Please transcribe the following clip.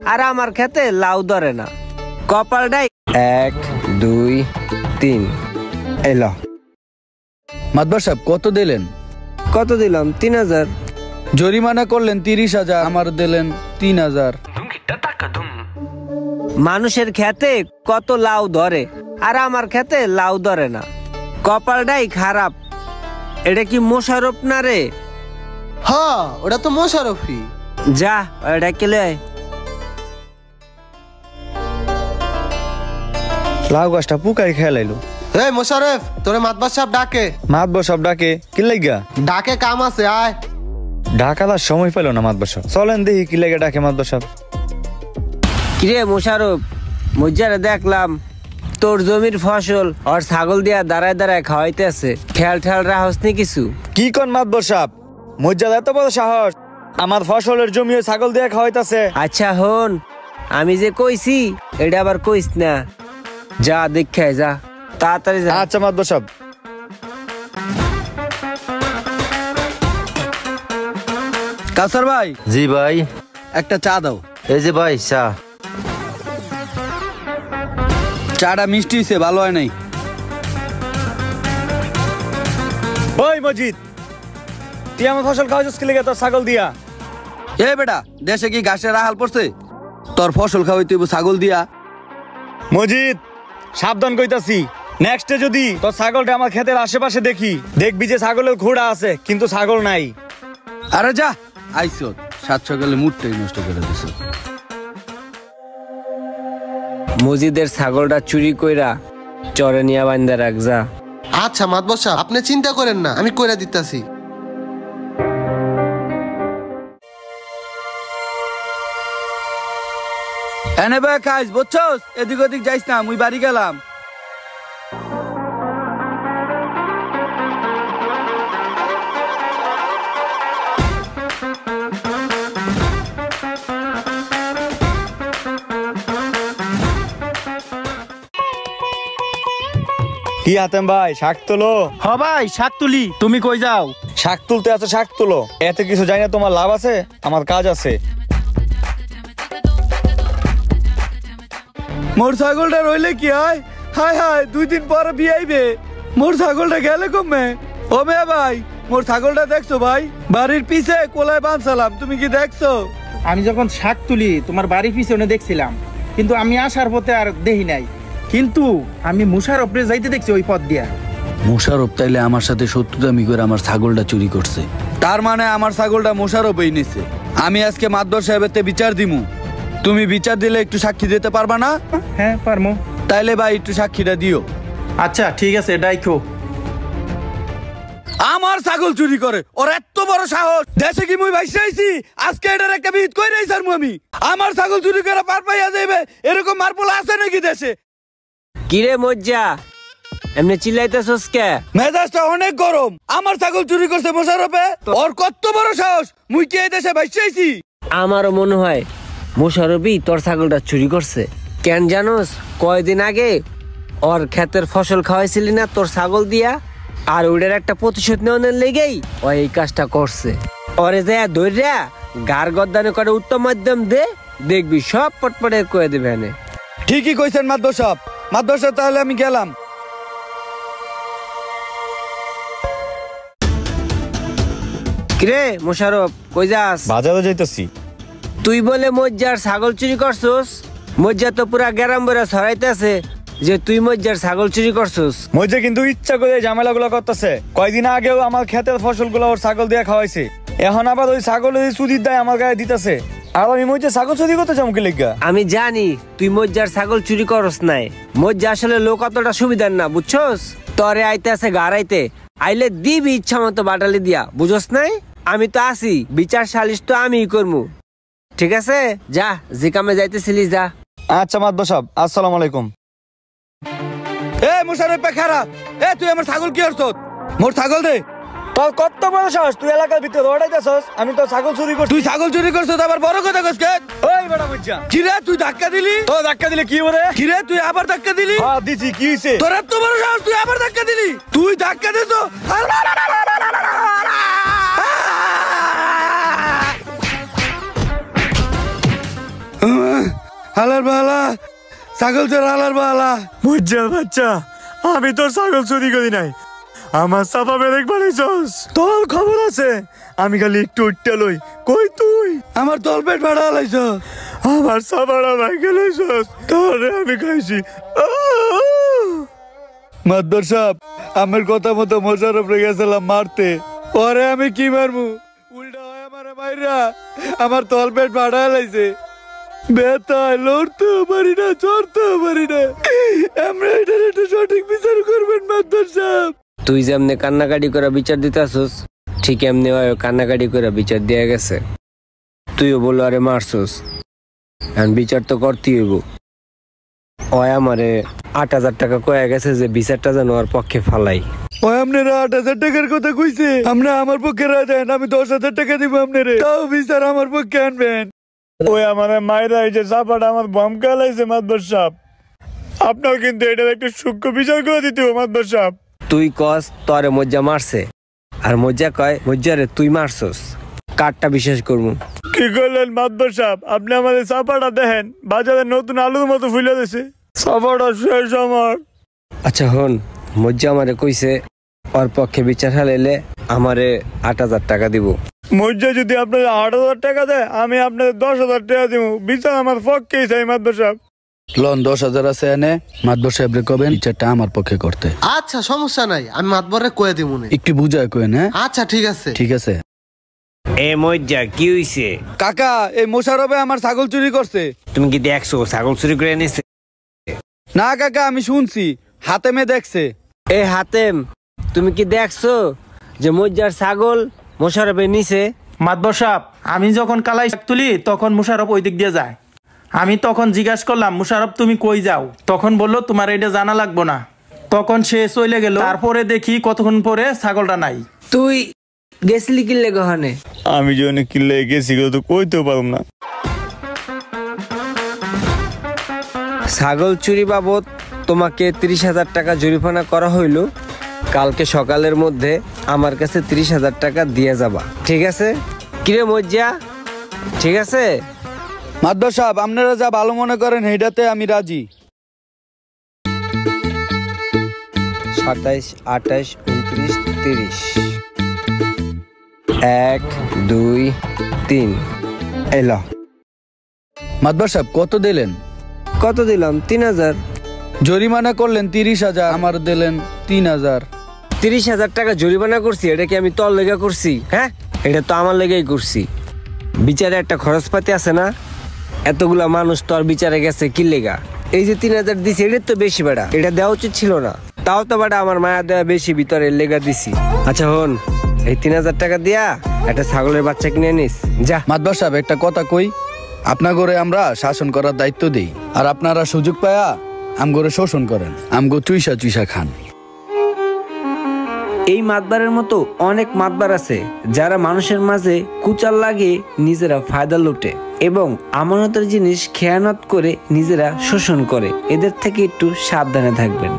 আর আমার খেতে লাউ ধরে না। কপালটাই 1 2 3 এলো। মাতবার সাহেব কত দিলেন? কত দিলাম? 3000। জরিমানা করলেন 30,000, আমার দিলেন 3000। মানুষের খেতে কত লাউ ধরে আর আমার খেতে লাউ ধরে না, কপালটাই খারাপ। এটা কি মোশারফ না রে? হ্যাঁ, ওটা তো মোশারফই। যা ওটা কেলে লাউ গাছটা পুকাই খেলাইলো। এই মোশারফ, তোরে মাতবার সাহেব ডাকে। মাতবর সব ডাকে কি লাগা? ডাকে, কাম আছে, আয়। ঢাকালার সময় পেল না মাতবর সব। চলেন দেখি কি লাগে ডাকে মাতবর সব। কিরে মোশারফ, মজ্জারে দেখলাম তোর জমির ফসল আর ছাগল দিয়া দাঁড়ায় দাঁড়ায় খাওয়াইতেছে, খেয়াল ঠেয়াল রাহস নি কিছু? কি কোন মাতবর সাহেব, মজ্জাদা এত বড় সাহস আমার ফসলের জমি ছাগল দিয়ে খাওয়াইতাছে। আচ্ছা হন, আমি যে কইছি এটা আবার কইস না, যা দেখে যা তাড়াতাড়ি যা। আচ্ছা মাতবর সাহেব। কাসার ভাই। জি ভাই। একটা চা দাও। এই যে ভাই চা। চাটা মিষ্টি হয়েছে, ভালো হয় নাই। ওই মজিদ, তুই আমার ফসল খাওয়াইছিস কি লাগে তোর ছাগল দিয়া? এ বেটা, দেশে কি ঘাসের আহাল পড়ছে? তোর ফসল খাওয়াই তুই ছাগল দিয়া? মজিদ সাবধান কইতাছি, নেক্সটে যদি তোর ছাগলটা আমার ক্ষেতের আশেপাশে দেখি, দেখবি যে ছাগলের ঘোড়া আছে কিন্তু ছাগল নাই। আরে যা আইসো, 7 সকালে মুডটাই নষ্ট করে দিছ। মজিদের ছাগলটা চুরি কইরা চরে নিয়া বান্ধা রাখ যা। আচ্ছা মাতবার সাহেব, আপনি চিন্তা করেন না, আমি কইরা দিতাছি। এনে বে খাইস, বুঝছস? এদিক ওদিক যাইস না, মুই বাড়ি গেলাম। কি হাতেম ভাই, শাক তোলো? হ ভাই, শাক তুলি। তুমি কই যাও? শাক তুলতে আছে, শাক তোলো। এতে কিছু জানি না, তোমার লাভ আছে, আমার কাজ আছে। মোর ছাগলটা রইলে কি হয়? হায় হায়, 2 দিন পর বিয়ে আইবে। মোর ছাগলটা গেলে কমে। ও মেয়ে ভাই, মোর ছাগলটা দেখছো ভাই? বাড়ির পিছে কোলায় বাঁধছিলাম, তুমি কি দেখছো? আমি যখন শাক তুলি তোমার বাড়ির পিছনে দেখছিলাম, কিন্তু আমি আসার পথে আর দেখি নাই। কিন্তু আমি মুশারফরে যাইতে দেখছি ওই পথ দিয়া। মোশারফ তাইলে আমার সাথে শত্রুতামি করে আমার ছাগলটা চুরি করছে। তার মানে আমার ছাগলটা মোশারফই নিছে। আমি আজকে মাতবর সাহেবের বিচার দিমু। তুমি বিচার দিলে একটু সাক্ষী দিতে পারবা না? হ্যাঁ পারমু। তাইলে ভাই একটু সাক্ষীটা দিও। আচ্ছা ঠিক আছে, ডাইখো। আমার ছাগল চুরি করে, ওর এত বড় সাহস! দেশে কি মুই ভাইসা আইছি? আজকে এটার একটা বিহিত কই নাই স্যার আমি। আমার ছাগল চুরি করে পার পাইয়া যাইবে, এরকম মারপোলা আছে নাকি দেশে? কিরে মজ্জা, এমনি চিল্লাইতেছস কে? মেজাজটা অনেক গরম। আমার ছাগল চুরি করছে মোশারফে, ওর কত বড় সাহস! মুই কি এই দেশে ভাইসা আইছি? আমারও মনে হয় মোশারফই তোর ছাগলটা চুরি করছে। কেন জানোস? কয়দিন আগে ওর ক্ষেতের ফসল খাওয়াইছিলি না তোর ছাগল দিয়া, আর ওটার একটা প্রতিশোধ নেওয়ার লেগেই ও এই কাজটা করছে। ওরে যায় ধৈর্যা গার গদ্দানে করে উত্তম মাধ্যম দে, দেখবি সব পটপটে কয়ে দেবে এনে। ঠিকই কইছেন মাতবর সাহেব। মাতবর সাহেব, তাহলে আমি গেলাম। কিরে মোশারফ, কই যাস? বাজারে যাইতেছি। তুই বলে মজ্জার ছাগল চুরি করছস? মজ্জা তো পুরা গ্রাম বেড়া ছড়াইতেছে যে তুই মজ্জার ছাগল চুরি করছস। মজ্জা কিন্তু ইচ্ছা করে ঝামেলা গুলো করতেছে। কয়দিন আগেও আমার ক্ষেতের ফসল গুলো ওর ছাগল দিয়ে খাওয়াইছে, এখন আবার ওই ছাগলের চুরির দায় আমার গায়ে দিতেছে। আর আমি মজ্জা ছাগল চুরি করতে চাম কি লেগা? আমি জানি তুই মজ্জার ছাগল চুরি করস নাই। মজ্জা আসলে লোক অতটা সুবিধার না, বুঝছস? তরে আইতে আছে গাড়াইতে, আইলে দিবি ইচ্ছা মতো বাটালি দিয়া, বুঝস নাই? আমি তো আছি, বিচার সালিশ তো আমিই করমু। ঠিক আছে, যা যে কামে যাইতেছিলি যা। আচ্ছা মাতবর সাহেব, আসসালামু আলাইকুম। এ মোশারফ খারাপ, এ তুই আমার ছাগল কি করছ? মোর ছাগল দে। তোর কত বড় সাহস, তুই এলাকার ভিতরে দৌড়াইতেছস? আমি তো ছাগল চুরি করছি। তুই ছাগল চুরি করছ, আবার বড় কথা কইছ কে? ওই বড় মজ্জা, কি রে তুই ধাক্কা দিলি? তো ধাক্কা দিলে কি হবে? কি রে তুই আবার ধাক্কা দিলি? হ্যাঁ দিছি, কি হইছে? তোর এত বড় সাহস, তুই আবার ধাক্কা দিলি? তুই ধাক্কা দিছ? হালার বালা ছাগল চোর হালার বালা। মুজ্জার বাচ্চা, আমি তোর ছাগল চুরি করি নাই, আমার চাপা বেরেক বানাইছস। তোর খবর আছে, আমি খালি একটু উঠতে লই। কই তুই? আমার তলপেট ভাড়া হালাইছ। আমার চাপাটা ভাঙে লইছস, তোরে আমি খাইছি। মাদবর সাহেব, আমার কথা মতো মোশারফ রে গেছিলাম মারতে, পরে আমি কি মারমু, উল্টা হয় আমার মাইরা আমার তলপেট ভাড়া হালাইছে। বেতায় লড়তেও পারি না, চড়তেও পারি না। আমরা এটার একটু সঠিক বিচার করবেন মাদবর সাহেব। তুই যেমনি কান্নাকাটি করে বিচার দিতেছস, ঠিক এমনি ওই কান্নাকাটি করে বিচার দিয়ে গেছে। তুইও বললো আরে মারছস, এখন বিচার তো করতেই হইব। ওই আমারে ৮,০০০ টাকা কয়ে গেছে যে বিচারটা যেন ওর পক্ষে ফালাই। ওই আপনারা ৮,০০০ টাকার কথা কইছে, আমরা আমার পক্ষে রায় দেন, আমি ১০,০০০ টাকা দিব আপনারে, তাও বিচার আমার পক্ষে আনবেন। ওই আমার মায়েরা এই যে চাপাটা আমার বম কালাইছে মাদবর সাহেব, আপনার কিন্তু এটার একটু সূক্ষ্ম বিচার করে দিতে হবে মাদবর সাহেব। তুই কস তরে মজ্জা মারছে, আর মজ্জা কয় মজ্জারে তুই মারছস, কারটা বিশ্বাস করবো? কি করলেন মাদবর সাহেব? আপনি আমাদের চাপাটা দেখেন, বাজারে নতুন আলুর মতো ফুলে দিছে, চাপাটা শেষ আমার। আচ্ছা হন, মজ্জা আমারে কইছে ওর পক্ষে বিচার হালাইলে আমারে ৮,০০০ টাকা দিব। মজ্জা যদি আপনাদের ৮,০০০ টাকা দেয়, আমি আপনাদের ১০,০০০ টাকা দিব। বিচার আমার পক্ষেই চাই মাদবর সাহেব। লন ১০,০০০ আছে এনে, মাদবর সাহেব রে কবেন বিচারটা আমার পক্ষে করতে। আচ্ছা সমস্যা নাই, আমি মাতবরে কয়ে দিব। একটু বুঝায় কইন। হ্যাঁ আচ্ছা ঠিক আছে। ঠিক আছে। এ মজ্জা কি হইছে? কাকা, এই মোশারফে আমার ছাগল চুরি করছে। তুমি কি দেখছো ছাগল চুরি করে এনেছে? না কাকা, আমি শুনছি, হাতেমে দেখছে। এ হাতেম, তুমি কি দেখছো যে মজ্জার ছাগল মোশারফে নিছে? মাতবর সাহেব, আমি যখন কালাই শাক তুলি তখন মুশারফ ওই দিক দিয়ে যায়। আমি তখন জিজ্ঞাসা করলাম, মুশারফ তুমি কই যাও? তখন বললো তোমার এটা জানা লাগবো না। তখন সে চলে গেল। তারপরে দেখি কতক্ষণ পরে ছাগলটা নাই। তুই গেছিলি কিনলে গহনে? আমি যে অনেক কিনলে গেছি, তো কইতেও পারব না। ছাগল চুরি বাবদ তোমাকে ৩০,০০০ টাকা জরিমানা করা হইল। কালকে সকালের মধ্যে আমার কাছে ৩০,০০০ টাকা দিয়ে যাবা, ঠিক আছে? কিরে মজ্জা, ঠিক আছে? মাদবর সাহেব, আপনারা যা ভালো মনে করেন এইটাতে আমি রাজি। ২৭, ২৮, ২৯, ৩০। ১, ২, ৩। এলো। মাদবর সাহেব কত দিলেন? কত দিলাম? ৩,০০০। জরিমানা করলেন ৩০,০০০, আমার দিলেন ৩,০০০। ৩০,০০০ টাকা জরিমানা করছি, এটা কি আমি তোর লেগে করছি? হ্যাঁ, এটা তো আমার লেগেই করছি। বিচারে একটা খরচপাতি আছে না? এতগুলা মানুষ তোর বিচারে গেছে কি লেগা? এই যে ৩,০০০ দিছি, এটা তো বেশি বেড়া, এটা দেওয়া উচিত ছিল না। তাও তো বেড়া আমার মায়া দেওয়া বেশি, ভিতরে লেগা দিছি। আচ্ছা হন, এই ৩,০০০ টাকা দিয়া একটা ছাগলের বাচ্চা কিনে নিস যা। মাদবর সাহেব একটা কথা কই, আপনার ঘরে আমরা শাসন করার দায়িত্ব দেই, আর আপনারা সুযোগ পায়া আমগরে শোষণ করেন, আমগো চুইসা চুইসা খান। এই মাতবারের মতো অনেক মাতবার আছে যারা মানুষের মাঝে কুচাল লাগে নিজেরা ফায়দা লুটে এবং আমানতের জিনিস খেয়ানত করে নিজেরা শোষণ করে। এদের থেকে একটু সাবধানে থাকবেন।